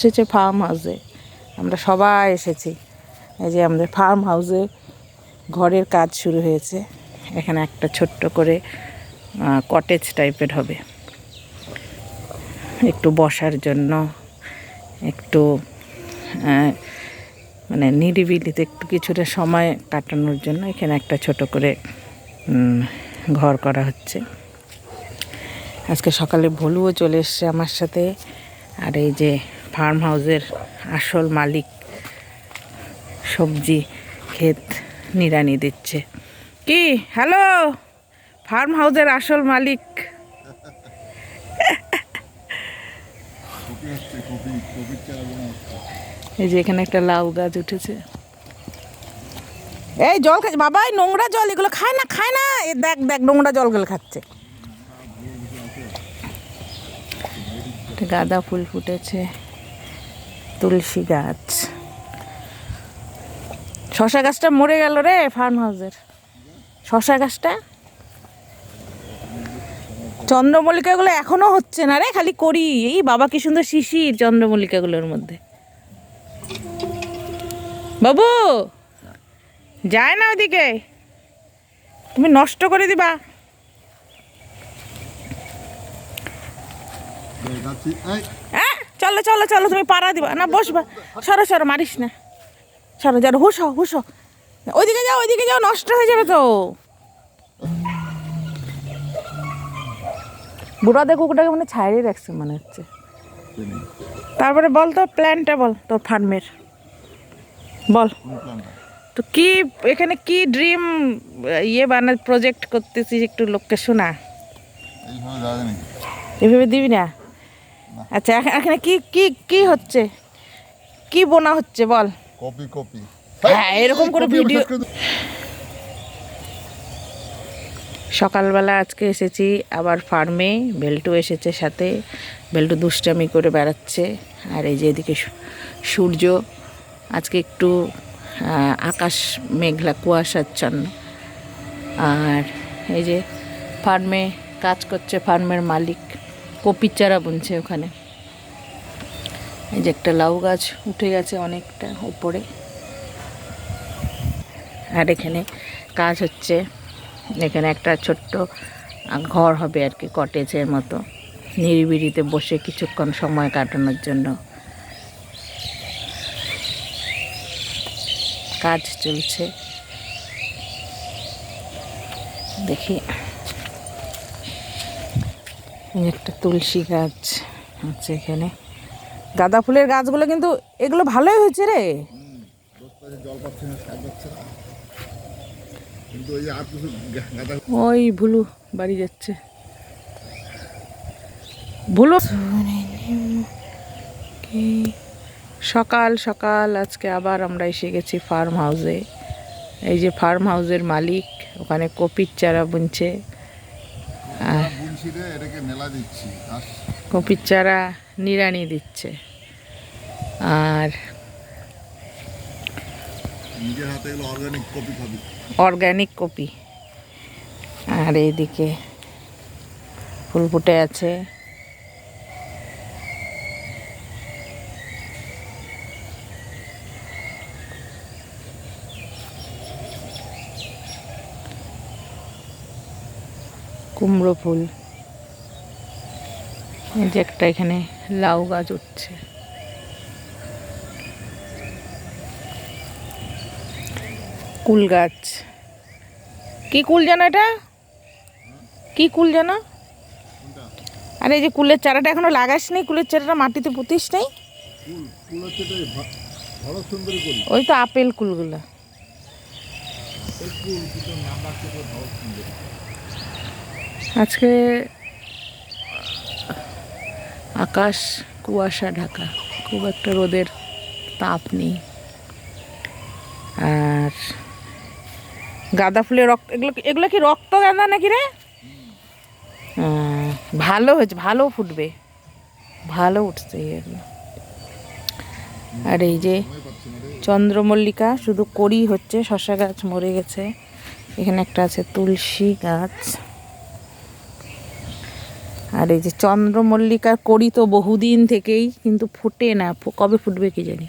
এসেছে ফার্ম হাউসে, আমরা সবাই এসেছি। এই যে আমাদের ফার্ম হাউসে ঘরের কাজ শুরু হয়েছে। এখানে একটা ছোট্ট করে কটেজ টাইপের হবে, একটু বসার জন্য, একটু মানে নিরিবিলিতে একটু কিছুটা সময় কাটানোর জন্য এখানে একটা ছোট করে ঘর করা হচ্ছে। আজকে সকালে ভলুও চলে এসছে আমার সাথে। আর এই যে ফার্ম হাউসের আসল মালিক সবজি ক্ষেত নিড়ানি দিচ্ছে। কি হ্যালো, ফার্ম হাউসের আসল মালিক। এই যে এখানে একটা লাউ গাছ উঠেছে। এই জল খাচ্ছে বাবাই, নোংরা জল, এগুলো খায় না খায় না। এ দেখ দেখ নোংরা জলগুলো খাচ্ছে। গাঁদা ফুল ফুটেছে, তুলসী গাছ। শশা গাছটা মরে গেল রে ফার্ম হাউসের, শশা গাছটা। চন্দ্রমল্লিকাগুলো এখনো হচ্ছে না রে, খালি করি। এই বাবা কি সুন্দর শিশির চন্দ্রমল্লিকাগুলোর মধ্যে। বাবু যায় না ওইদিকে, তুমি নষ্ট করে দিবা। চলো চলো চলো, তুমি পাড়া দিবা না, বসবা। সরো সরো, মারিস না, সরো যাও, হুসো হুসো। ওইদিকে যাও ওইদিকে যাও, নষ্ট হয়ে যাবে তো। বুড়াদের কুকুরটাকে মানে ছাড়িয়ে রাখছে মনে হচ্ছে। তারপরে বল তো প্ল্যানটা বল, তোর ফার্মের বল তো। কি এখানে কি ড্রিম প্রজেক্ট করতেছিস, একটু লোককে শোনা। এভাবে দিবি না? আচ্ছা এখানে কি কি কি হচ্ছে, কি বোনা হচ্ছে বল। কপি কপি, হ্যাঁ এরকম করে ভিডিও। সকালবেলা আজকে এসেছি আবার ফার্মে, বেল্টু এসেছে সাথে। বেল্টু দুষ্টামি করে বেড়াচ্ছে। আর এই যে এদিকে সূর্য, আজকে একটু আকাশ মেঘলা কুয়াশাচ্ছন্ন। আর এই যে ফার্মে কাজ করছে ফার্মের মালিক, কপির চারা বুনছে ওখানে। এই যে একটা লাউ গাছ উঠে গেছে অনেকটা উপরে। আর এখানে কাজ হচ্ছে, এখানে একটা ছোট্ট ঘর হবে আর কি, কটেজের মতো, নিরিবিলিতে বসে কিছুক্ষণ সময় কাটানোর জন্য কাজ চলছে। দেখি একটা তুলসী গাছ আছে এখানে। গাঁদা ফুলের গাছগুলো কিন্তু এগুলো ভালোই হয়েছে রে। ওই ভুলু বাড়ি যাচ্ছে, ভুলু। সকাল সকাল আজকে আবার আমরা এসে গেছি ফার্ম হাউসে। এই যে ফার্ম হাউসের মালিক ওখানে কপির চারা বুনছে, কপির চারা নিড়ানি দিচ্ছে। আর অর্গানিক কপি। আর এইদিকে ফুল ফুটে আছে। কুমড়ো ফুল। এই যে একটা এখানে লাউ গাছ উঠছে। কুল গাছ, কি কুল জানো এটা, কি কুল জানো? আরে এই যে কুলের চারাটা এখনো লাগাস নি, কুলের চারাটা মাটিতে পুঁতিস নেই। ওই তো আপেল কুলগুলো। আজকে আকাশ কুয়াশা ঢাকা, খুব একটা রোদের তাপ নেই। আর গাঁদা ফুলের রক্ত, এগুলো এগুলো কি রক্ত গাঁদা নাকি রে? ভালো হয়েছে, ভালো ফুটবে, ভালো উঠছে এগুলো। আর এই যে চন্দ্রমল্লিকা শুধু করি হচ্ছে, শশা গাছ মরে গেছে। এখানে একটা আছে তুলসী গাছ। আর আর এই যে চন্দ্রমল্লিকার করি তো বহুদিন থেকেই, কিন্তু ফুটে না, কবে ফুটবে কি জানি।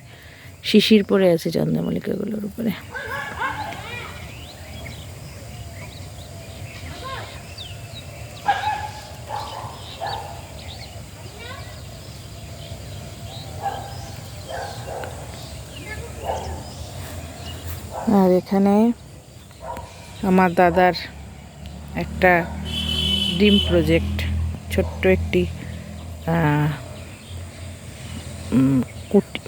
শিশির পড়ে আছে চন্দ্রমল্লিকাগুলোর উপরে। আর এখানে আমার দাদার একটা ড্রিম প্রজেক্ট, ছোট্ট একটি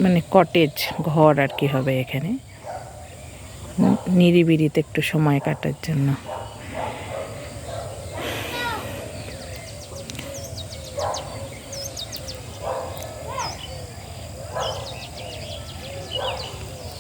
মানে কটেজ ঘর আর কি হবে এখানে, নিরিবিলিতে একটু সময় কাটার জন্য।